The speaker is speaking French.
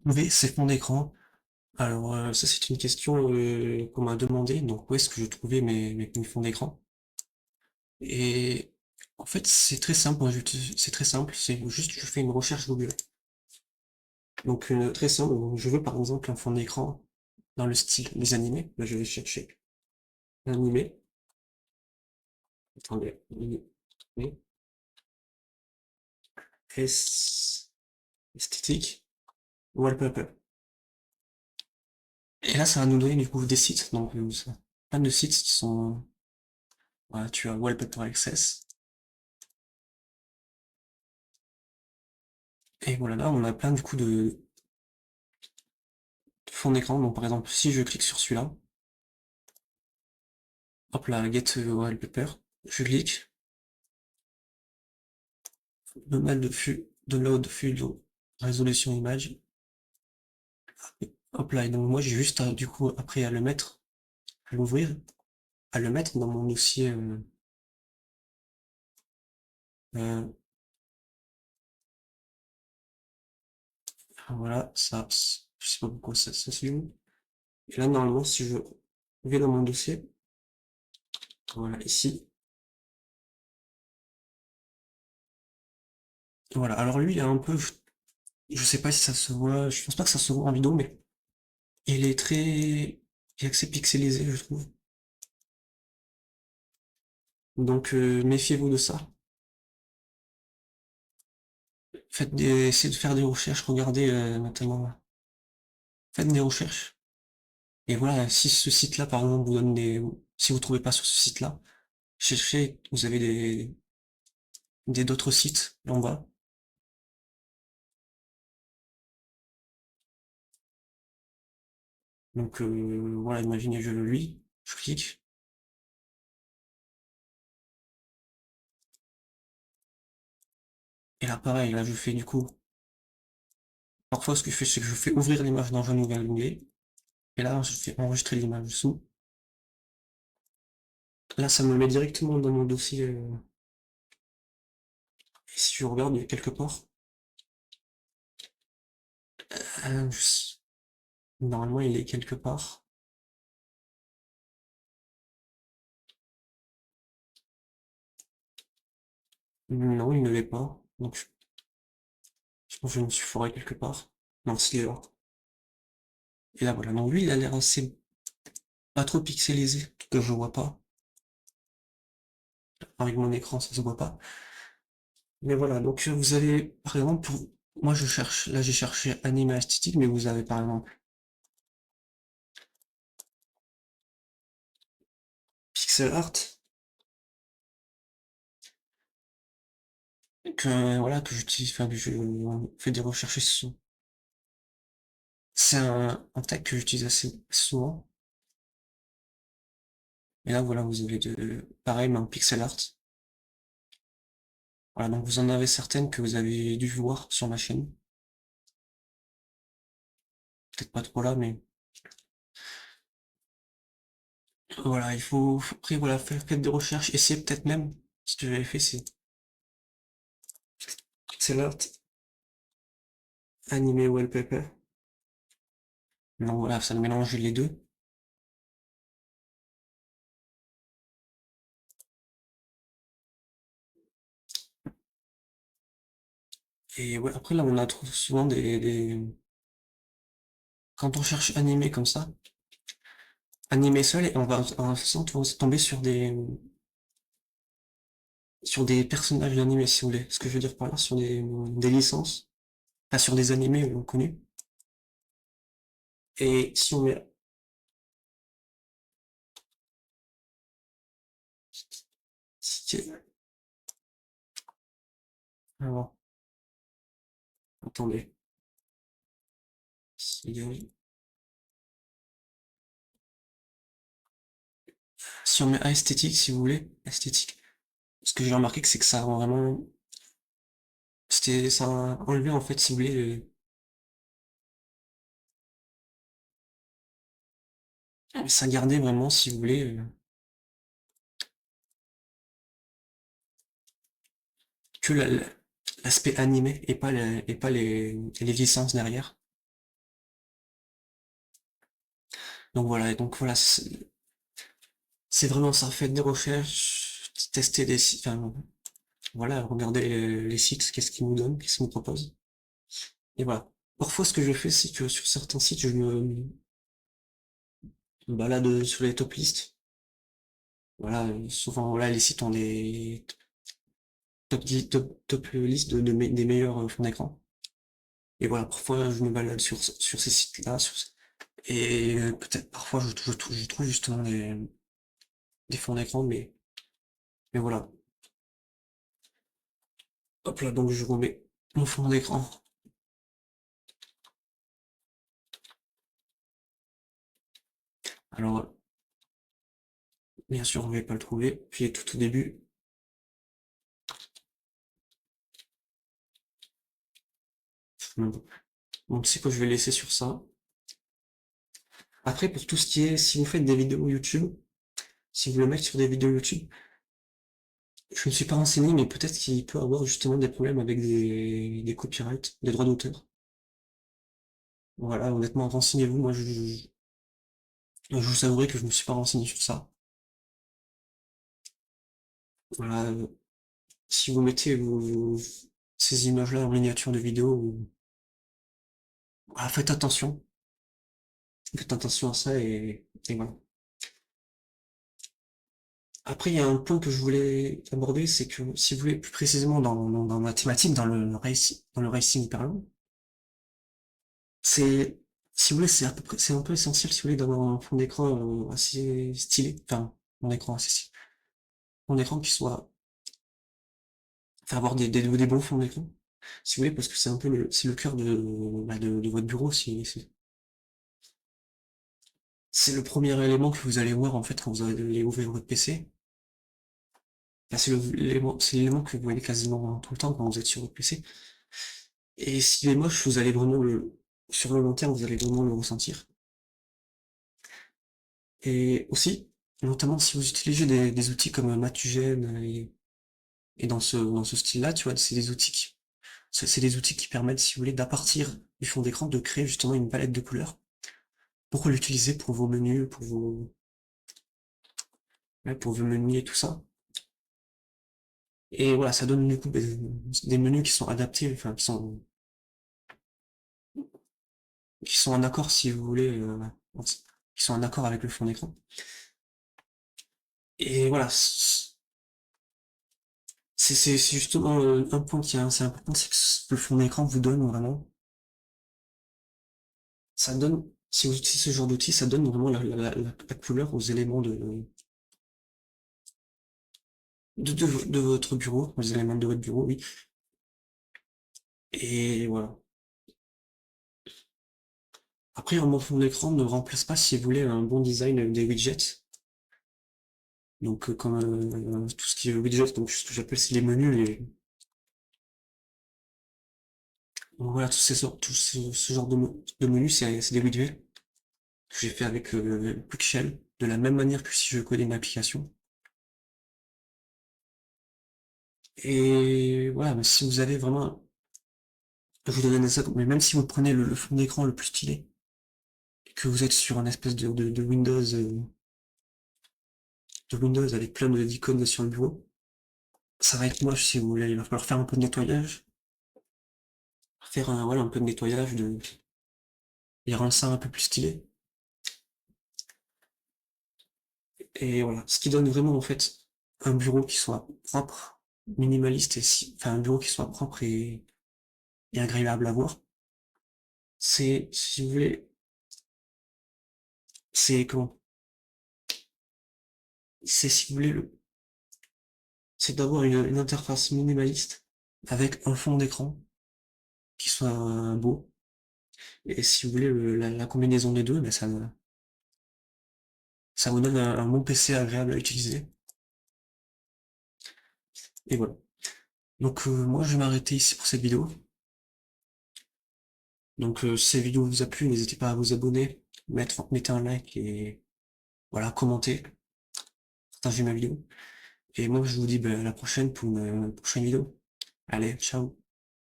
trouver ces fonds d'écran? Alors, ça, c'est une question qu'on m'a demandé. Donc, où est-ce que je trouvais mes fonds d'écran? Et en fait, c'est très simple. C'est très simple. C'est juste, je fais une recherche Google. Donc, très simple. Donc, je veux par exemple un fond d'écran dans le style des animés. Là, je vais chercher animé. Attendez. Animé. Esthétique. Wallpaper. Et là, ça va nous donner du coup des sites. Donc, plein de sites qui sont. Voilà, tu as Wallpaper Access. Et voilà, là, on a plein du coup de fonds d'écran. Donc, par exemple, si je clique sur celui-là, hop là, Get Wallpaper, je clique, download full résolution image. Hop là, et donc moi, j'ai juste du coup, après, à le mettre, à l'ouvrir, à le mettre dans mon dossier. Euh, voilà, ça, je sais pas pourquoi ça s'allume. Et là, normalement, si je vais dans mon dossier, voilà, ici, voilà. Alors lui, il est un peu, je sais pas si ça se voit, je pense pas que ça se voit en vidéo, mais il est très, il est assez pixelisé, je trouve. Donc méfiez-vous de ça. Essayez de faire des recherches, regardez notamment, faites des recherches. Et voilà, si ce site-là, par exemple, vous donne si vous trouvez pas sur ce site-là, cherchez, vous avez des d'autres sites en bas. Donc voilà, imaginez je le lis, je clique, et là pareil, là je fais du coup, parfois ce que je fais, c'est que je fais ouvrir l'image dans un nouvel onglet, et là je fais enregistrer l'image dessous. Là ça me le met directement dans mon dossier, et si je regarde, il y a quelque part, euh, je- normalement il est quelque part. Non, il ne l'est pas, donc je pense que je me suis foiré quelque part. Non, s'il est là. Et là voilà, donc lui il a l'air assez pas trop pixelisé, que je vois pas. Avec mon écran, ça se voit pas. Mais voilà, donc vous avez, par exemple, moi je cherche, là j'ai cherché anime esthétique, mais vous avez par exemple pixel art, que voilà, que j'utilise, enfin que je fais des recherches sur. C'est un tag que j'utilise assez souvent. Et là voilà, vous avez pareil, mais en pixel art. Voilà, donc vous en avez certaines que vous avez dû voir sur ma chaîne. Peut-être pas trop là, mais voilà, après voilà, faites des recherches, essayez peut-être même, ce que j'avais fait, c'est pixel art, animé wallpaper. Donc voilà, ça mélange les deux. Et ouais, après là, on a trouve souvent quand on cherche animé comme ça, animé seul, et on va en faisant tomber sur des personnages d'animé, si vous voulez. Ce que je veux dire par là, sur des licences, pas sur des animés connus. Et si on met, si, alors, attendez, si, si on met à esthétique, si vous voulez, esthétique, ce que j'ai remarqué, c'est que ça a vraiment, ça a enlevé en fait, si vous voulez, ça gardait vraiment, si vous voulez, que l'aspect animé et pas les licences derrière. Donc voilà, et donc voilà, c'est vraiment ça, faites des recherches, tester des sites, enfin, voilà, regardez les sites, qu'est-ce qu'ils nous donnent, qu'est-ce qu'ils nous proposent. Et voilà. Parfois, ce que je fais, c'est que sur certains sites, je me balade sur les top listes. Voilà, souvent, voilà, les sites ont des top 10, top liste des meilleurs fonds d'écran. Et voilà, parfois, je me balade sur ces sites-là, et peut-être parfois, je trouve justement des fonds d'écran, mais voilà. Hop là, donc je remets mon fond d'écran. Alors, bien sûr, on ne va pas le trouver. Puis tout au début, bon, donc c'est quoi, je vais laisser sur ça. Après, pour tout ce qui est, si vous faites des vidéos YouTube, si vous le mettez sur des vidéos YouTube, je ne suis pas renseigné, mais peut-être qu'il peut avoir justement des problèmes avec des copyrights, des droits d'auteur. Voilà, honnêtement, renseignez-vous. Moi, je vous avouerai que je me suis pas renseigné sur ça. Voilà, si vous mettez ces images-là en miniature de vidéo, voilà, faites attention. Faites attention à ça et voilà. Après, il y a un point que je voulais aborder, c'est que si vous voulez plus précisément dans ma thématique, dans le racing parlant, c'est, si vous voulez, c'est à peu près, c'est un peu essentiel, si vous voulez, d'avoir un fond d'écran assez stylé, enfin, un écran assez stylé, un écran qui soit, enfin, avoir des bons fonds d'écran, si vous voulez, parce que c'est un peu c'est le cœur de votre bureau, c'est le premier élément que vous allez voir, en fait, quand vous allez ouvrir votre PC. Enfin, c'est l'élément que vous voyez quasiment tout le temps quand vous êtes sur votre PC. Et s'il est moche, sur le long terme, vous allez vraiment le ressentir. Et aussi, notamment si vous utilisez des outils comme Matugene et dans ce style-là, tu vois, c'est des outils qui permettent, si vous voulez, d'à partir du fond d'écran, de créer justement une palette de couleurs pour l'utiliser pour vos menus, ouais, pour vos menus et tout ça. Et voilà, ça donne du coup des menus qui sont adaptés, enfin, qui sont en accord, si vous voulez, qui sont en accord avec le fond d'écran. Et voilà, c'est justement un point qui est assez important, c'est que le fond d'écran vous donne vraiment, ça donne, si vous utilisez ce genre d'outil, ça donne vraiment la couleur aux éléments de votre bureau, aux éléments de votre bureau, oui. Et voilà. Après, un bon fond d'écran ne remplace pas, si vous voulez, un bon design des widgets. Donc, comme tout ce qui est widgets, donc ce que j'appelle c'est les menus, donc voilà, ce genre de menus, c'est des widgets que j'ai fait avec Quickshell, de la même manière que si je codais une application. Et voilà, mais si vous avez vraiment, je vous donne un exemple, mais même si vous prenez le fond d'écran le plus stylé, et que vous êtes sur un espèce de Windows avec plein d'icônes sur le bureau, ça va être moche si vous voulez. Il va falloir faire un peu de nettoyage, faire voilà, un peu de nettoyage, et rendre ça un peu plus stylé. Et voilà, ce qui donne vraiment en fait un bureau qui soit propre, minimaliste enfin un bureau qui soit propre et agréable à voir. C'est, si vous voulez, c'est comment? C'est si vous voulez c'est d'avoir une interface minimaliste avec un fond d'écran qui soit beau. Et si vous voulez la combinaison des deux, ben ça vous donne un bon PC agréable à utiliser. Et voilà. Donc moi je vais m'arrêter ici pour cette vidéo. Donc si cette vidéo vous a plu, n'hésitez pas à vous abonner, mettez un like et voilà, commentez, partagez ma vidéo. Et moi je vous dis ben, à la prochaine pour une prochaine vidéo. Allez, ciao.